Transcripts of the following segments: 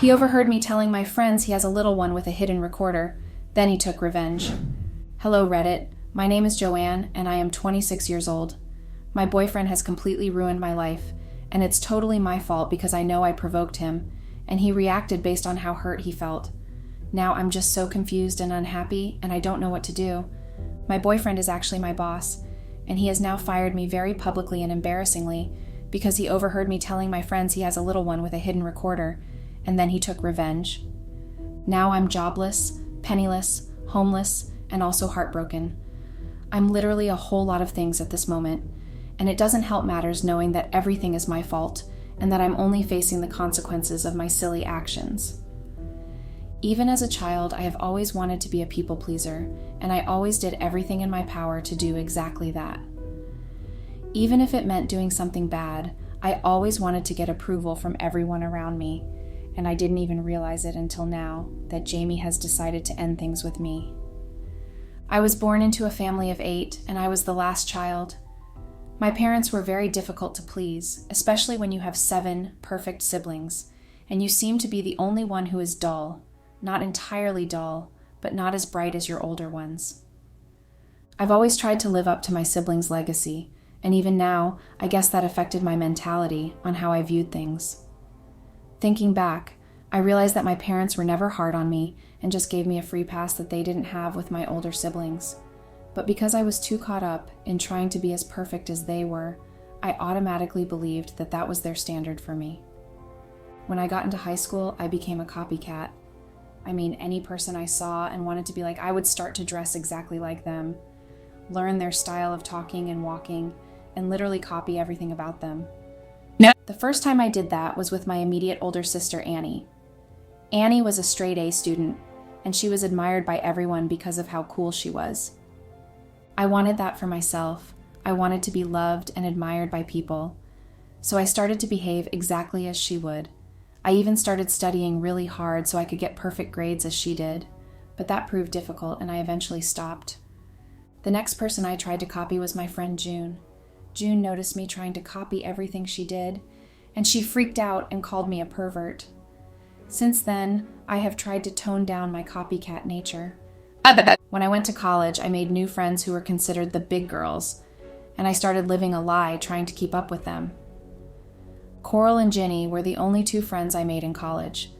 He overheard me telling my friends he has a little one with a hidden recorder. Then he took revenge. Hello, Reddit. My name is Joanne, and I am 26 years old. My boyfriend has completely ruined my life, and it's totally my fault because I know I provoked him, and he reacted based on how hurt he felt. Now I'm just so confused and unhappy, and I don't know what to do. My boyfriend is actually my boss, and he has now fired me very publicly and embarrassingly because he overheard me telling my friends he has a little one with a hidden recorder, and then he took revenge. Now I'm jobless, penniless, homeless, and also heartbroken. I'm literally a whole lot of things at this moment, and it doesn't help matters knowing that everything is my fault and that I'm only facing the consequences of my silly actions. Even as a child, I have always wanted to be a people pleaser, and I always did everything in my power to do exactly that. Even if it meant doing something bad, I always wanted to get approval from everyone around me, and I didn't even realize it until now that Jamie has decided to end things with me. I was born into a family of 8, and I was the last child. My parents were very difficult to please, especially when you have 7 perfect siblings, and you seem to be the only one who is dull. Not entirely dull, but not as bright as your older ones. I've always tried to live up to my siblings' legacy, and even now, I guess that affected my mentality on how I viewed things. Thinking back, I realized that my parents were never hard on me and just gave me a free pass that they didn't have with my older siblings. But because I was too caught up in trying to be as perfect as they were, I automatically believed that that was their standard for me. When I got into high school, I became a copycat. I mean, any person I saw and wanted to be like, I would start to dress exactly like them, learn their style of talking and walking, and literally copy everything about them. No. The first time I did that was with my immediate older sister, Annie. Annie was a straight A student, and she was admired by everyone because of how cool she was. I wanted that for myself. I wanted to be loved and admired by people. So I started to behave exactly as she would. I even started studying really hard so I could get perfect grades as she did, but that proved difficult and I eventually stopped. The next person I tried to copy was my friend June. June noticed me trying to copy everything she did, and she freaked out and called me a pervert. Since then, I have tried to tone down my copycat nature. When I went to college, I made new friends who were considered the big girls, and I started living a lie trying to keep up with them. Coral and Ginny were the only 2 friends I made in college.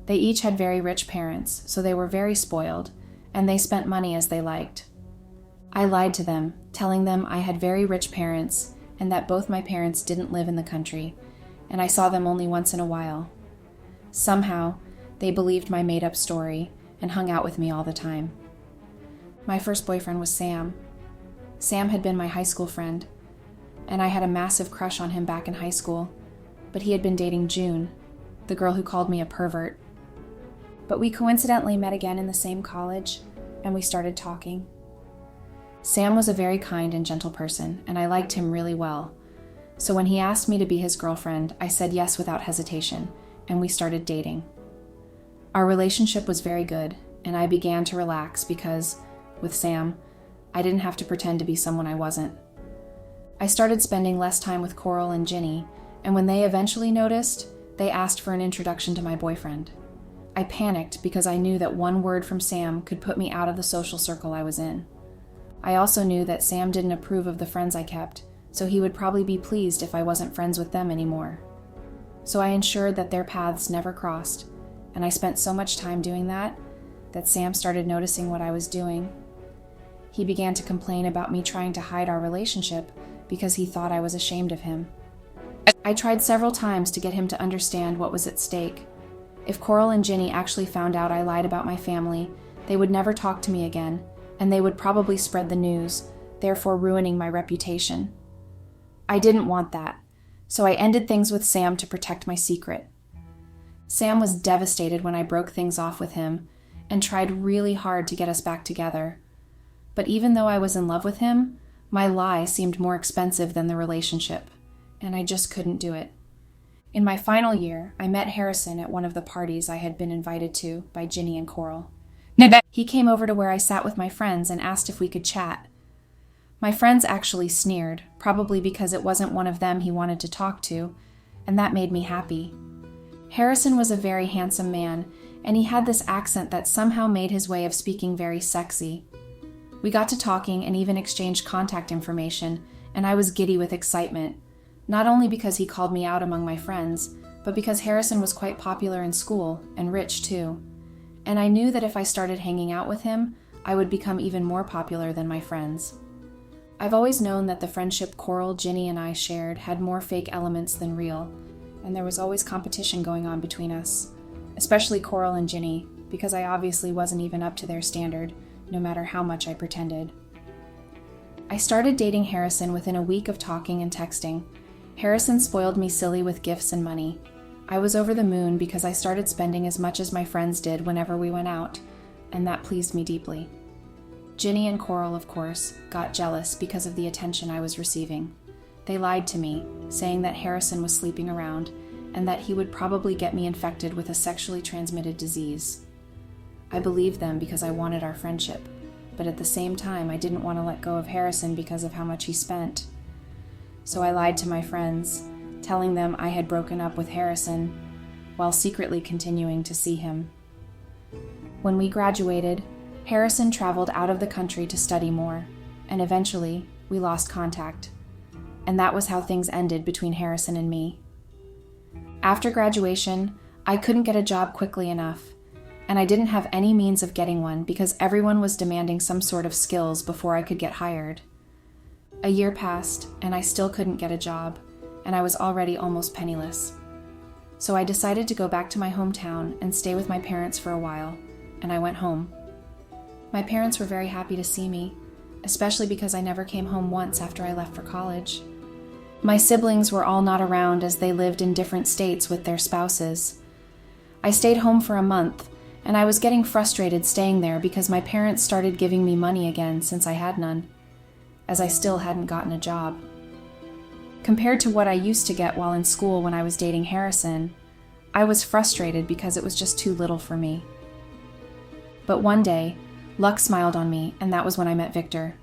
They each had very rich parents, so they were very spoiled, and they spent money as they liked. I lied to them, telling them I had very rich parents and that both my parents didn't live in the country, and I saw them only once in a while. Somehow, they believed my made-up story and hung out with me all the time. My first boyfriend was Sam. Sam had been my high school friend, and I had a massive crush on him back in high school, but he had been dating June, the girl who called me a pervert. But we coincidentally met again in the same college, and we started talking. Sam was a very kind and gentle person, and I liked him really well. So when he asked me to be his girlfriend, I said yes without hesitation, and we started dating. Our relationship was very good, and I began to relax because, with Sam, I didn't have to pretend to be someone I wasn't. I started spending less time with Coral and Ginny, and when they eventually noticed, they asked for an introduction to my boyfriend. I panicked because I knew that one word from Sam could put me out of the social circle I was in. I also knew that Sam didn't approve of the friends I kept, so he would probably be pleased if I wasn't friends with them anymore. So I ensured that their paths never crossed, and I spent so much time doing that Sam started noticing what I was doing. He began to complain about me trying to hide our relationship because he thought I was ashamed of him. I tried several times to get him to understand what was at stake. If Coral and Ginny actually found out I lied about my family, they would never talk to me again, and they would probably spread the news, therefore ruining my reputation. I didn't want that, so I ended things with Sam to protect my secret. Sam was devastated when I broke things off with him and tried really hard to get us back together. But even though I was in love with him, my lie seemed more expensive than the relationship, and I just couldn't do it. In my final year, I met Harrison at one of the parties I had been invited to by Ginny and Coral. He came over to where I sat with my friends and asked if we could chat. My friends actually sneered, probably because it wasn't one of them he wanted to talk to, and that made me happy. Harrison was a very handsome man, and he had this accent that somehow made his way of speaking very sexy. We got to talking and even exchanged contact information, and I was giddy with excitement, not only because he called me out among my friends, but because Harrison was quite popular in school, and rich too. And I knew that if I started hanging out with him, I would become even more popular than my friends. I've always known that the friendship Coral, Ginny, and I shared had more fake elements than real, and there was always competition going on between us, especially Coral and Ginny, because I obviously wasn't even up to their standard, no matter how much I pretended. I started dating Harrison within a week of talking and texting. Harrison spoiled me silly with gifts and money. I was over the moon because I started spending as much as my friends did whenever we went out, and that pleased me deeply. Ginny and Coral, of course, got jealous because of the attention I was receiving. They lied to me, saying that Harrison was sleeping around, and that he would probably get me infected with a sexually transmitted disease. I believed them because I wanted our friendship, but at the same time I didn't want to let go of Harrison because of how much he spent. So I lied to my friends, telling them I had broken up with Harrison, while secretly continuing to see him. When we graduated, Harrison traveled out of the country to study more, and eventually we lost contact. And that was how things ended between Harrison and me. After graduation, I couldn't get a job quickly enough, and I didn't have any means of getting one because everyone was demanding some sort of skills before I could get hired. A year passed, and I still couldn't get a job, and I was already almost penniless. So I decided to go back to my hometown and stay with my parents for a while, and I went home. My parents were very happy to see me, especially because I never came home once after I left for college. My siblings were all not around as they lived in different states with their spouses. I stayed home for a month, and I was getting frustrated staying there because my parents started giving me money again since I had none, as I still hadn't gotten a job. Compared to what I used to get while in school when I was dating Harrison, I was frustrated because it was just too little for me. But one day, luck smiled on me, and that was when I met Victor.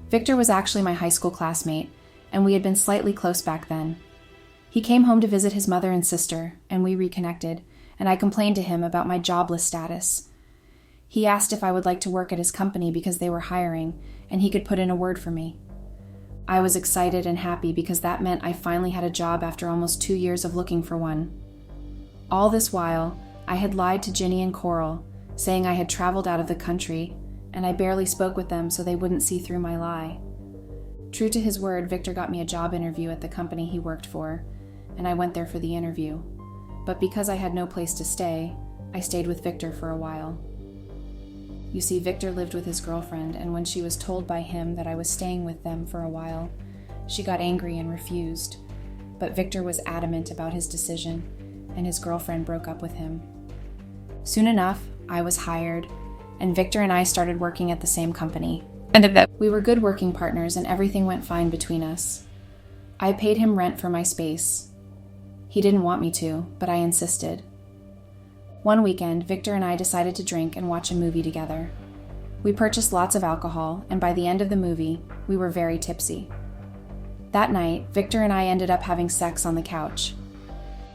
Victor was actually my high school classmate, and we had been slightly close back then. He came home to visit his mother and sister, and we reconnected, and I complained to him about my jobless status. He asked if I would like to work at his company because they were hiring, and he could put in a word for me. I was excited and happy because that meant I finally had a job after almost 2 years of looking for one. All this while, I had lied to Ginny and Coral, saying I had traveled out of the country, and I barely spoke with them so they wouldn't see through my lie. True to his word, Victor got me a job interview at the company he worked for, and I went there for the interview. But because I had no place to stay, I stayed with Victor for a while. You see, Victor lived with his girlfriend, and when she was told by him that I was staying with them for a while, she got angry and refused. But Victor was adamant about his decision, and his girlfriend broke up with him. Soon enough, I was hired, and Victor and I started working at the same company. We were good working partners, and everything went fine between us. I paid him rent for my space. He didn't want me to, but I insisted. One weekend, Victor and I decided to drink and watch a movie together. We purchased lots of alcohol, and by the end of the movie, we were very tipsy. That night, Victor and I ended up having sex on the couch.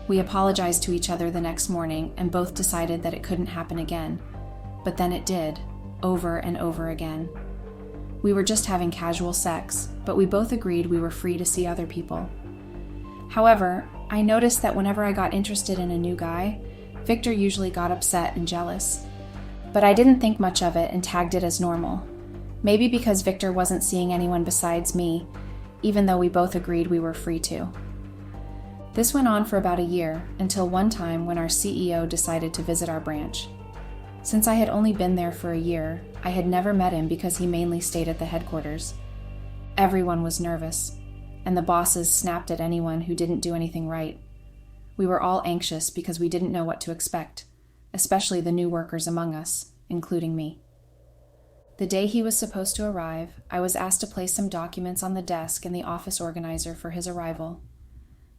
We apologized to each other the next morning and both decided that it couldn't happen again. But then it did, over and over again. We were just having casual sex, but we both agreed we were free to see other people. However, I noticed that whenever I got interested in a new guy, Victor usually got upset and jealous. But I didn't think much of it and tagged it as normal. Maybe because Victor wasn't seeing anyone besides me, even though we both agreed we were free to. This went on for about a year, until one time when our CEO decided to visit our branch. Since I had only been there for a year, I had never met him because he mainly stayed at the headquarters. Everyone was nervous, and the bosses snapped at anyone who didn't do anything right. We were all anxious because we didn't know what to expect, especially the new workers among us, including me. The day he was supposed to arrive, I was asked to place some documents on the desk in the office organizer for his arrival.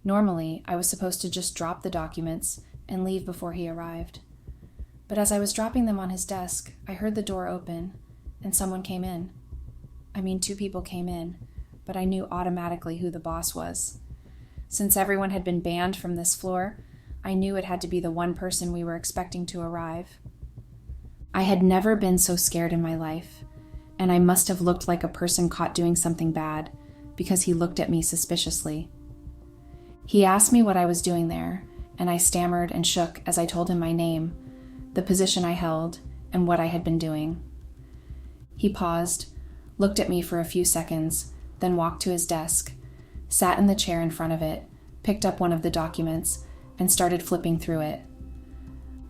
Normally, I was supposed to just drop the documents and leave before he arrived. But as I was dropping them on his desk, I heard the door open, and someone came in. I mean, 2 people came in, but I knew automatically who the boss was. Since everyone had been banned from this floor, I knew it had to be the one person we were expecting to arrive. I had never been so scared in my life, and I must have looked like a person caught doing something bad because he looked at me suspiciously. He asked me what I was doing there, and I stammered and shook as I told him my name, the position I held, and what I had been doing. He paused, looked at me for a few seconds, then walked to his desk, sat in the chair in front of it, picked up one of the documents, and started flipping through it.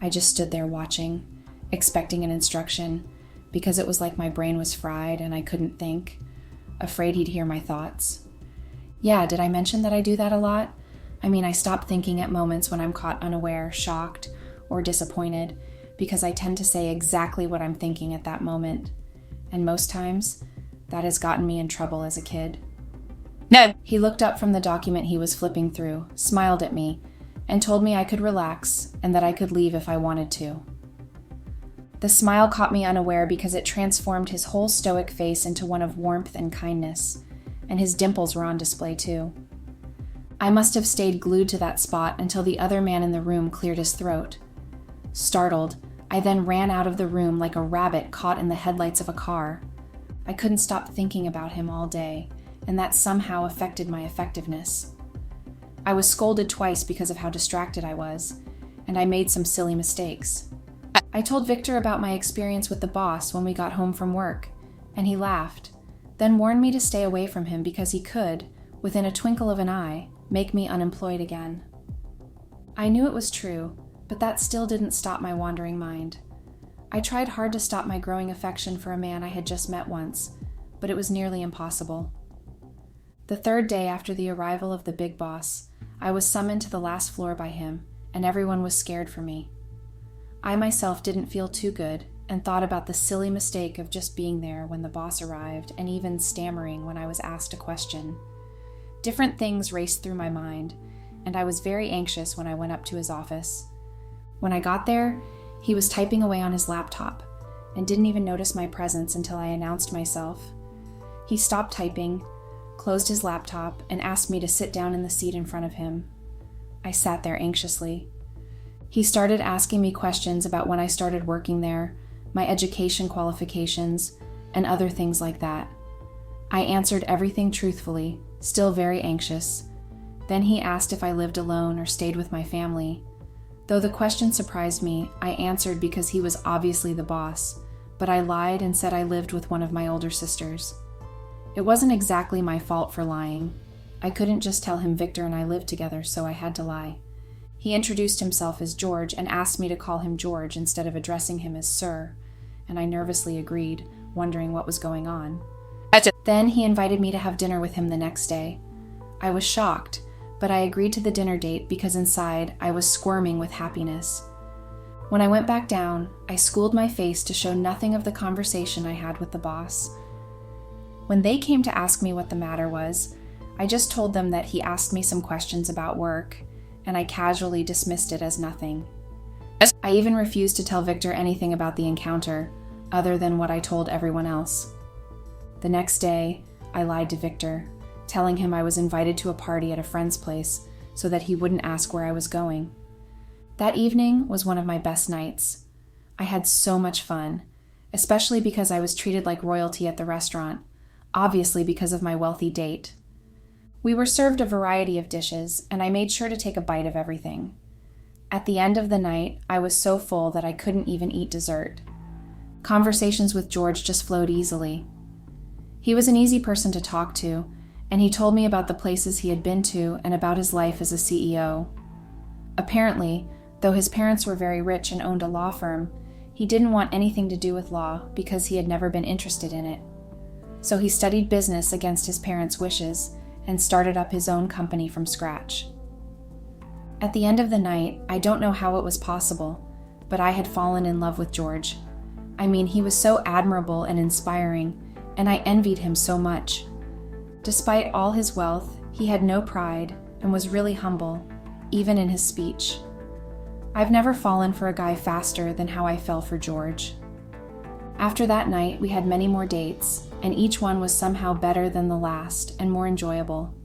I just stood there watching, expecting an instruction, because it was like my brain was fried and I couldn't think, afraid he'd hear my thoughts. Yeah, did I mention that I do that a lot? I stop thinking at moments when I'm caught unaware, shocked, or disappointed, because I tend to say exactly what I'm thinking at that moment. And most times, that has gotten me in trouble as a kid. No. He looked up from the document he was flipping through, smiled at me, and told me I could relax and that I could leave if I wanted to. The smile caught me unaware because it transformed his whole stoic face into one of warmth and kindness, and his dimples were on display too. I must have stayed glued to that spot until the other man in the room cleared his throat. Startled, I then ran out of the room like a rabbit caught in the headlights of a car. I couldn't stop thinking about him all day, and that somehow affected my effectiveness. I was scolded twice because of how distracted I was, and I made some silly mistakes. I told Victor about my experience with the boss when we got home from work, and he laughed, then warned me to stay away from him because he could, within a twinkle of an eye, make me unemployed again. I knew it was true, but that still didn't stop my wandering mind. I tried hard to stop my growing affection for a man I had just met once, but it was nearly impossible. The third day after the arrival of the big boss, I was summoned to the last floor by him, and everyone was scared for me. I myself didn't feel too good, and thought about the silly mistake of just being there when the boss arrived and even stammering when I was asked a question. Different things raced through my mind, and I was very anxious when I went up to his office. When I got there, he was typing away on his laptop, and didn't even notice my presence until I announced myself. He stopped typing, closed his laptop, and asked me to sit down in the seat in front of him. I sat there anxiously. He started asking me questions about when I started working there, my education qualifications, and other things like that. I answered everything truthfully, still very anxious. Then he asked if I lived alone or stayed with my family. Though the question surprised me, I answered because he was obviously the boss, but I lied and said I lived with one of my older sisters. It wasn't exactly my fault for lying. I couldn't just tell him Victor and I lived together, so I had to lie. He introduced himself as George and asked me to call him George instead of addressing him as Sir, and I nervously agreed, wondering what was going on. Then he invited me to have dinner with him the next day. I was shocked, but I agreed to the dinner date because inside I was squirming with happiness. When I went back down, I schooled my face to show nothing of the conversation I had with the boss. When they came to ask me what the matter was, I just told them that he asked me some questions about work, and I casually dismissed it as nothing. I even refused to tell Victor anything about the encounter, other than what I told everyone else. The next day, I lied to Victor, telling him I was invited to a party at a friend's place so that he wouldn't ask where I was going. That evening was one of my best nights. I had so much fun, especially because I was treated like royalty at the restaurant, obviously because of my wealthy date. We were served a variety of dishes, and I made sure to take a bite of everything. At the end of the night, I was so full that I couldn't even eat dessert. Conversations with George just flowed easily. He was an easy person to talk to, and he told me about the places he had been to and about his life as a CEO. Apparently, though his parents were very rich and owned a law firm, he didn't want anything to do with law because he had never been interested in it. So he studied business against his parents' wishes and started up his own company from scratch. At the end of the night, I don't know how it was possible, but I had fallen in love with George. He was so admirable and inspiring, and I envied him so much. Despite all his wealth, he had no pride and was really humble, even in his speech. I've never fallen for a guy faster than how I fell for George. After that night, we had many more dates, and each one was somehow better than the last and more enjoyable.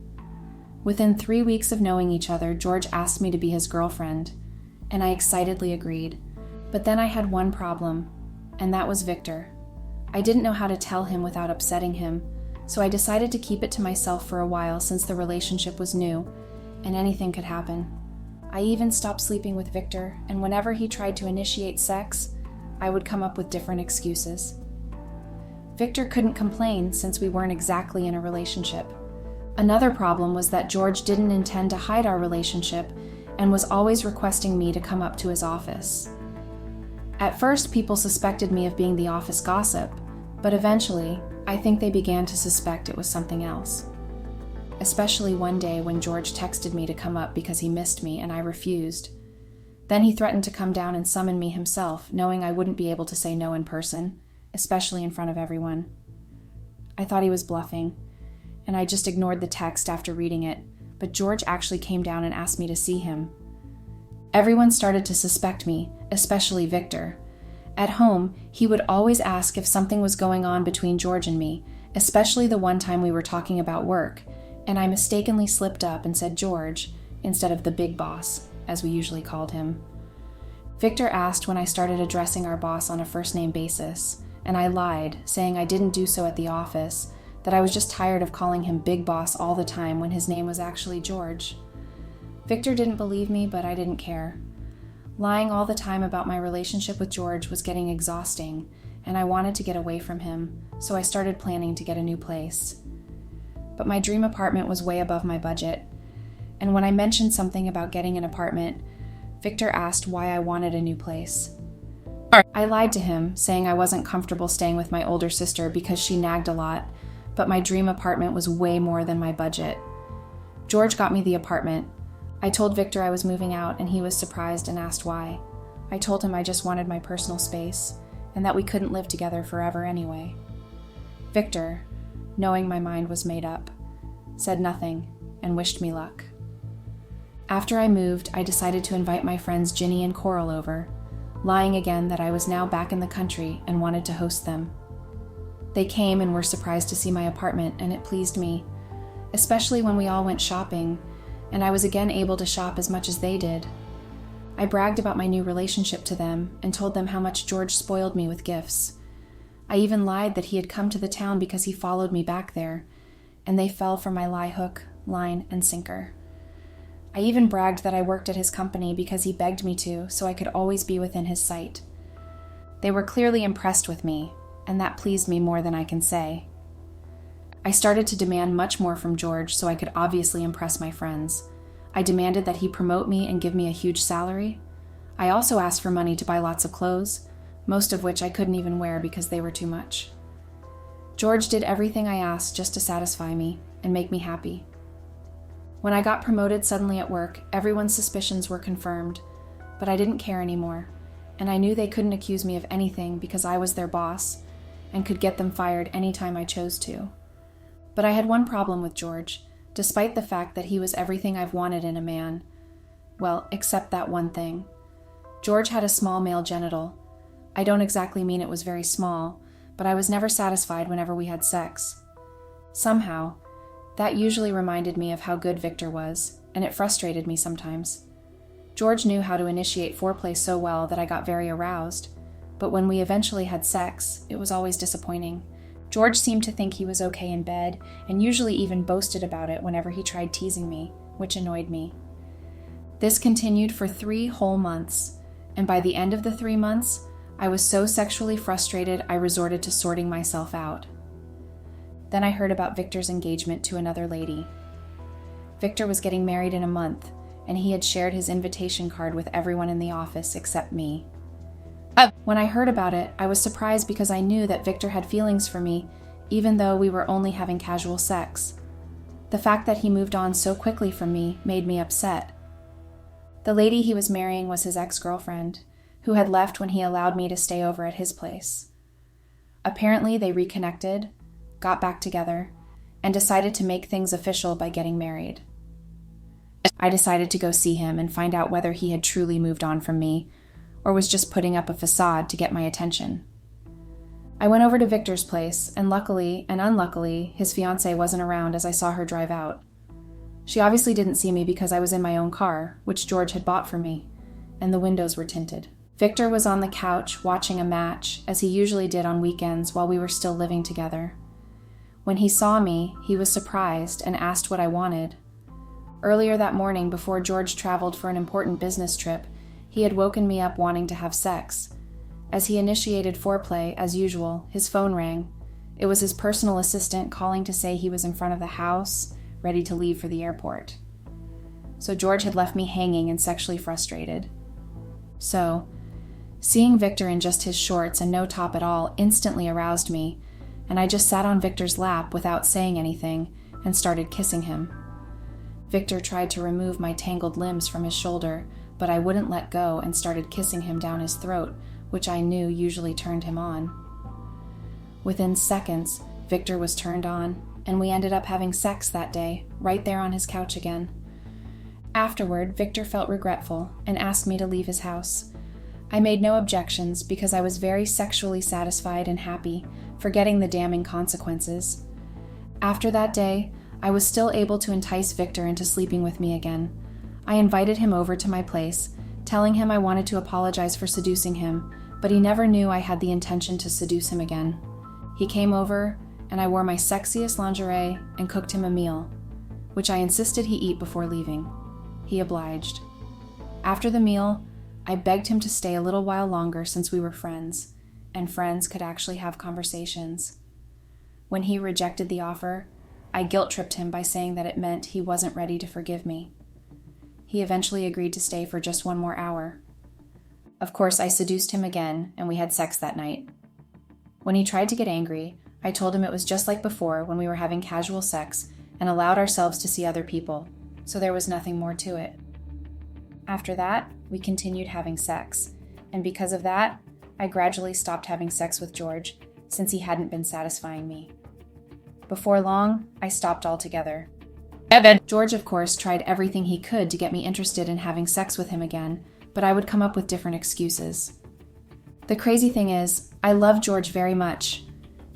Within 3 weeks of knowing each other, George asked me to be his girlfriend, and I excitedly agreed. But then I had one problem, and that was Victor. I didn't know how to tell him without upsetting him, so I decided to keep it to myself for a while since the relationship was new, and anything could happen. I even stopped sleeping with Victor, and whenever he tried to initiate sex, I would come up with different excuses. Victor couldn't complain since we weren't exactly in a relationship. Another problem was that George didn't intend to hide our relationship and was always requesting me to come up to his office. At first, people suspected me of being the office gossip, but eventually, I think they began to suspect it was something else. Especially one day when George texted me to come up because he missed me and I refused. Then he threatened to come down and summon me himself, knowing I wouldn't be able to say no in person, especially in front of everyone. I thought he was bluffing, and I just ignored the text after reading it, but George actually came down and asked me to see him. Everyone started to suspect me, especially Victor. At home, he would always ask if something was going on between George and me, especially the one time we were talking about work, and I mistakenly slipped up and said George instead of the big boss, as we usually called him. Victor asked when I started addressing our boss on a first-name basis, and I lied, saying I didn't do so at the office, that I was just tired of calling him Big Boss all the time when his name was actually George. Victor didn't believe me, but I didn't care. Lying all the time about my relationship with George was getting exhausting, and I wanted to get away from him, so I started planning to get a new place. But my dream apartment was way above my budget, and when I mentioned something about getting an apartment, Victor asked why I wanted a new place. I lied to him, saying I wasn't comfortable staying with my older sister because she nagged a lot, but my dream apartment was way more than my budget. George got me the apartment. I told Victor I was moving out, and he was surprised and asked why. I told him I just wanted my personal space, and that we couldn't live together forever anyway. Victor, knowing my mind was made up, said nothing and wished me luck. After I moved, I decided to invite my friends Ginny and Coral over, lying again that I was now back in the country and wanted to host them. They came and were surprised to see my apartment, and it pleased me, especially when we all went shopping, and I was again able to shop as much as they did. I bragged about my new relationship to them and told them how much George spoiled me with gifts. I even lied that he had come to the town because he followed me back there, and they fell for my lie hook, line, and sinker. I even bragged that I worked at his company because he begged me to, so I could always be within his sight. They were clearly impressed with me, and that pleased me more than I can say. I started to demand much more from George so I could obviously impress my friends. I demanded that he promote me and give me a huge salary. I also asked for money to buy lots of clothes, most of which I couldn't even wear because they were too much. George did everything I asked just to satisfy me and make me happy. When I got promoted suddenly at work, everyone's suspicions were confirmed, but I didn't care anymore, and I knew they couldn't accuse me of anything because I was their boss and could get them fired anytime I chose to. But I had one problem with George, despite the fact that he was everything I've wanted in a man. Well, except that one thing. George had a small male genital. I don't exactly mean it was very small, but I was never satisfied whenever we had sex. Somehow, that usually reminded me of how good Victor was, and it frustrated me sometimes. George knew how to initiate foreplay so well that I got very aroused, but when we eventually had sex, it was always disappointing. George seemed to think he was okay in bed, and usually even boasted about it whenever he tried teasing me, which annoyed me. This continued for 3 whole months, and by the end of the 3 months, I was so sexually frustrated I resorted to sorting myself out. Then I heard about Victor's engagement to another lady. Victor was getting married in a month, and he had shared his invitation card with everyone in the office except me. When I heard about it, I was surprised because I knew that Victor had feelings for me, even though we were only having casual sex. The fact that he moved on so quickly from me made me upset. The lady he was marrying was his ex-girlfriend, who had left when he allowed me to stay over at his place. Apparently, they reconnected, got back together, and decided to make things official by getting married. I decided to go see him and find out whether he had truly moved on from me, or was just putting up a facade to get my attention. I went over to Victor's place, and luckily and unluckily, his fiancée wasn't around as I saw her drive out. She obviously didn't see me because I was in my own car, which George had bought for me, and the windows were tinted. Victor was on the couch watching a match, as he usually did on weekends while we were still living together. When he saw me, he was surprised and asked what I wanted. Earlier that morning, before George traveled for an important business trip, he had woken me up wanting to have sex. As he initiated foreplay, as usual, his phone rang. It was his personal assistant calling to say he was in front of the house, ready to leave for the airport. So George had left me hanging and sexually frustrated. So, seeing Victor in just his shorts and no top at all instantly aroused me, and I just sat on Victor's lap without saying anything and started kissing him. Victor tried to remove my tangled limbs from his shoulder, but I wouldn't let go and started kissing him down his throat, which I knew usually turned him on. Within seconds, Victor was turned on, and we ended up having sex that day, right there on his couch again. Afterward, Victor felt regretful and asked me to leave his house. I made no objections because I was very sexually satisfied and happy, forgetting the damning consequences. After that day, I was still able to entice Victor into sleeping with me again. I invited him over to my place, telling him I wanted to apologize for seducing him, but he never knew I had the intention to seduce him again. He came over, and I wore my sexiest lingerie and cooked him a meal, which I insisted he eat before leaving. He obliged. After the meal, I begged him to stay a little while longer since we were friends, and friends could actually have conversations. When he rejected the offer, I guilt-tripped him by saying that it meant he wasn't ready to forgive me. He eventually agreed to stay for just 1 more hour. Of course, I seduced him again, and we had sex that night. When he tried to get angry, I told him it was just like before when we were having casual sex and allowed ourselves to see other people, so there was nothing more to it. After that, we continued having sex, and because of that, I gradually stopped having sex with George since he hadn't been satisfying me. Before long, I stopped altogether. George, of course, tried everything he could to get me interested in having sex with him again, but I would come up with different excuses. The crazy thing is, I love George very much,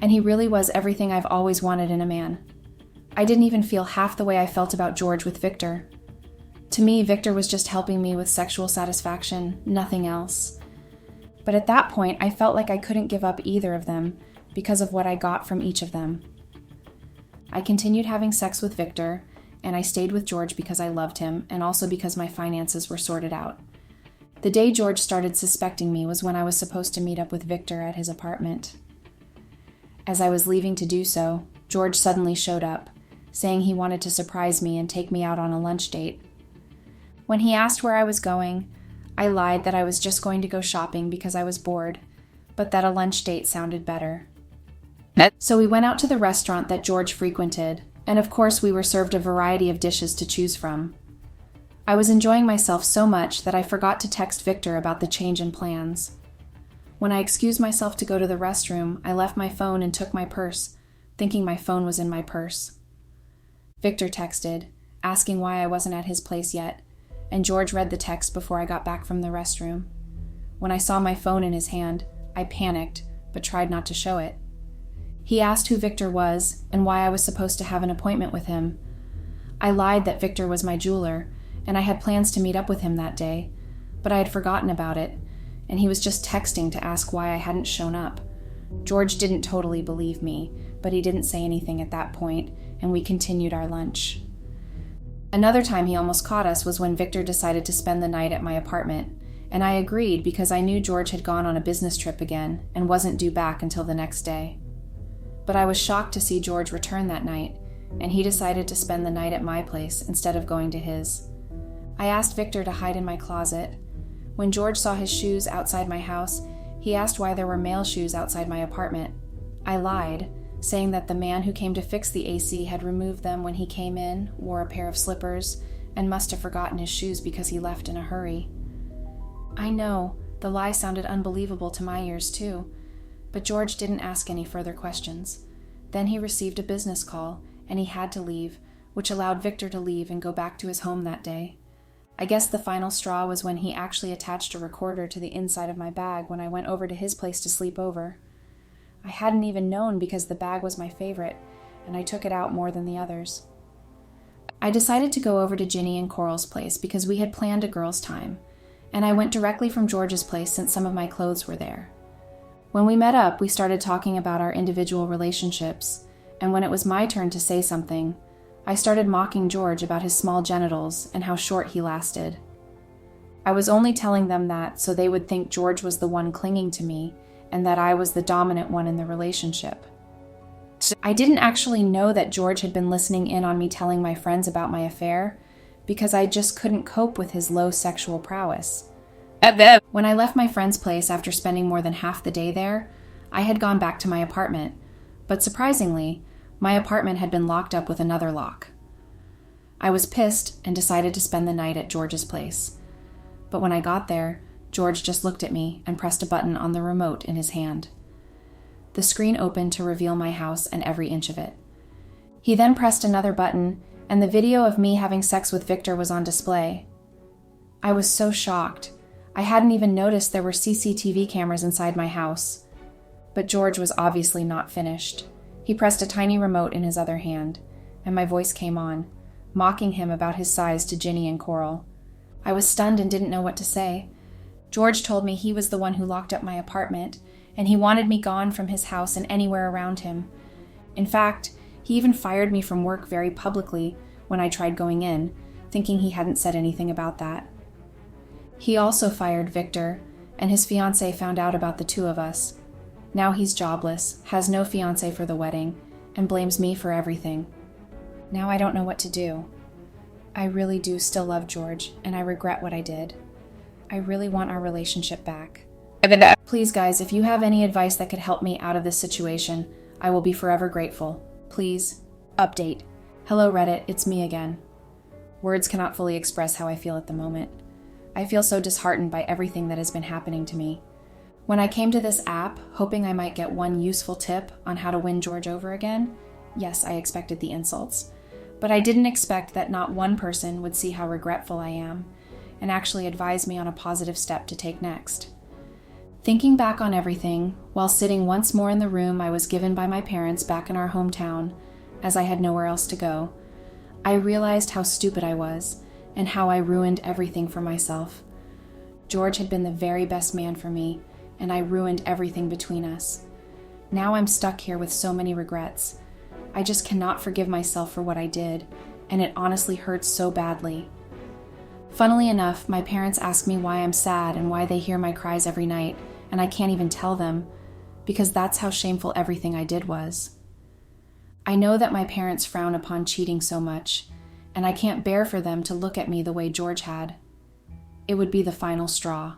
and he really was everything I've always wanted in a man. I didn't even feel half the way I felt about George with Victor. To me, Victor was just helping me with sexual satisfaction, nothing else. But at that point, I felt like I couldn't give up either of them because of what I got from each of them. I continued having sex with Victor, and I stayed with George because I loved him and also because my finances were sorted out. The day George started suspecting me was when I was supposed to meet up with Victor at his apartment. As I was leaving to do so, George suddenly showed up, saying he wanted to surprise me and take me out on a lunch date. When he asked where I was going, I lied that I was just going to go shopping because I was bored, but that a lunch date sounded better. So we went out to the restaurant that George frequented, and of course we were served a variety of dishes to choose from. I was enjoying myself so much that I forgot to text Victor about the change in plans. When I excused myself to go to the restroom, I left my phone and took my purse, thinking my phone was in my purse. Victor texted, asking why I wasn't at his place yet, and George read the text before I got back from the restroom. When I saw my phone in his hand, I panicked, but tried not to show it. He asked who Victor was and why I was supposed to have an appointment with him. I lied that Victor was my jeweler, and I had plans to meet up with him that day, but I had forgotten about it, and he was just texting to ask why I hadn't shown up. George didn't totally believe me, but he didn't say anything at that point, and we continued our lunch. Another time he almost caught us was when Victor decided to spend the night at my apartment, and I agreed because I knew George had gone on a business trip again and wasn't due back until the next day. But I was shocked to see George return that night, and he decided to spend the night at my place instead of going to his. I asked Victor to hide in my closet. When George saw his shoes outside my house, he asked why there were male shoes outside my apartment. I lied, saying that the man who came to fix the AC had removed them when he came in, wore a pair of slippers, and must have forgotten his shoes because he left in a hurry. I know, the lie sounded unbelievable to my ears too, but George didn't ask any further questions. Then he received a business call, and he had to leave, which allowed Victor to leave and go back to his home that day. I guess the final straw was when he actually attached a recorder to the inside of my bag when I went over to his place to sleep over. I hadn't even known because the bag was my favorite, and I took it out more than the others. I decided to go over to Ginny and Coral's place because we had planned a girls' time, and I went directly from George's place since some of my clothes were there. When we met up, we started talking about our individual relationships, and when it was my turn to say something, I started mocking George about his small genitals and how short he lasted. I was only telling them that so they would think George was the one clinging to me and that I was the dominant one in the relationship. I didn't actually know that George had been listening in on me telling my friends about my affair because I just couldn't cope with his low sexual prowess. When I left my friend's place after spending more than half the day there, I had gone back to my apartment, but surprisingly, my apartment had been locked up with another lock. I was pissed and decided to spend the night at George's place. But when I got there, George just looked at me and pressed a button on the remote in his hand. The screen opened to reveal my house and every inch of it. He then pressed another button, and the video of me having sex with Victor was on display. I was so shocked. I hadn't even noticed there were CCTV cameras inside my house. But George was obviously not finished. He pressed a tiny remote in his other hand, and my voice came on, mocking him about his size to Ginny and Coral. I was stunned and didn't know what to say. George told me he was the one who locked up my apartment, and he wanted me gone from his house and anywhere around him. In fact, he even fired me from work very publicly when I tried going in, thinking he hadn't said anything about that. He also fired Victor, and his fiancée found out about the two of us. Now he's jobless, has no fiancé for the wedding, and blames me for everything. Now I don't know what to do. I really do still love George, and I regret what I did. I really want our relationship back. Please, guys, if you have any advice that could help me out of this situation, I will be forever grateful. Please. Update. Hello, Reddit, it's me again. Words cannot fully express how I feel at the moment. I feel so disheartened by everything that has been happening to me. When I came to this app, hoping I might get one useful tip on how to win George over again, yes, I expected the insults. But I didn't expect that not one person would see how regretful I am and actually advise me on a positive step to take next. Thinking back on everything, while sitting once more in the room I was given by my parents back in our hometown, as I had nowhere else to go, I realized how stupid I was and how I ruined everything for myself. George had been the very best man for me, and I ruined everything between us. Now I'm stuck here with so many regrets. I just cannot forgive myself for what I did, and it honestly hurts so badly. Funnily enough, my parents ask me why I'm sad and why they hear my cries every night, and I can't even tell them, because that's how shameful everything I did was. I know that my parents frown upon cheating so much, and I can't bear for them to look at me the way George had. It would be the final straw.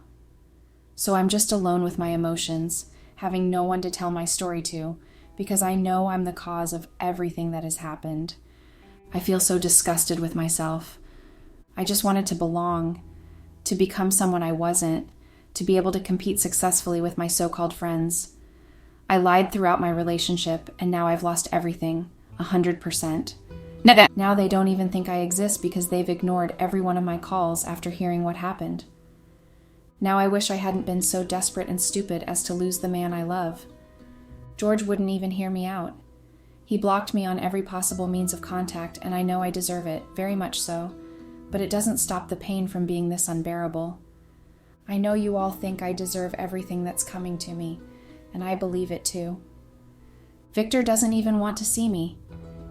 So I'm just alone with my emotions, having no one to tell my story to, because I know I'm the cause of everything that has happened. I feel so disgusted with myself. I just wanted to belong, to become someone I wasn't, to be able to compete successfully with my so-called friends. I lied throughout my relationship, and now I've lost everything, 100%. Now they don't even think I exist because they've ignored every one of my calls after hearing what happened. Now I wish I hadn't been so desperate and stupid as to lose the man I love. George wouldn't even hear me out. He blocked me on every possible means of contact, and I know I deserve it, very much so, but it doesn't stop the pain from being this unbearable. I know you all think I deserve everything that's coming to me, and I believe it too. Victor doesn't even want to see me,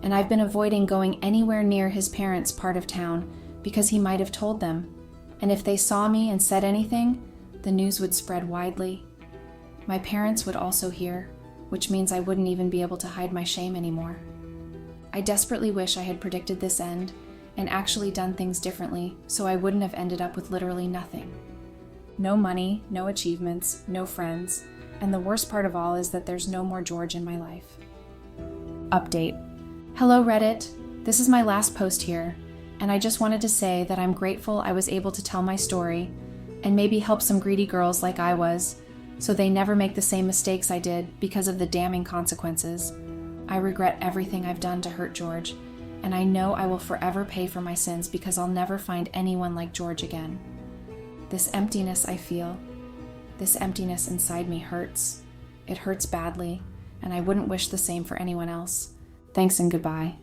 and I've been avoiding going anywhere near his parents' part of town because he might have told them, and if they saw me and said anything, the news would spread widely. My parents would also hear, which means I wouldn't even be able to hide my shame anymore. I desperately wish I had predicted this end and actually done things differently so I wouldn't have ended up with literally nothing. No money, no achievements, no friends, and the worst part of all is that there's no more George in my life. Update. Hello Reddit, this is my last post here, and I just wanted to say that I'm grateful I was able to tell my story and maybe help some greedy girls like I was so they never make the same mistakes I did because of the damning consequences. I regret everything I've done to hurt George, and I know I will forever pay for my sins because I'll never find anyone like George again. This emptiness I feel, this emptiness inside me hurts. It hurts badly, and I wouldn't wish the same for anyone else. Thanks and goodbye.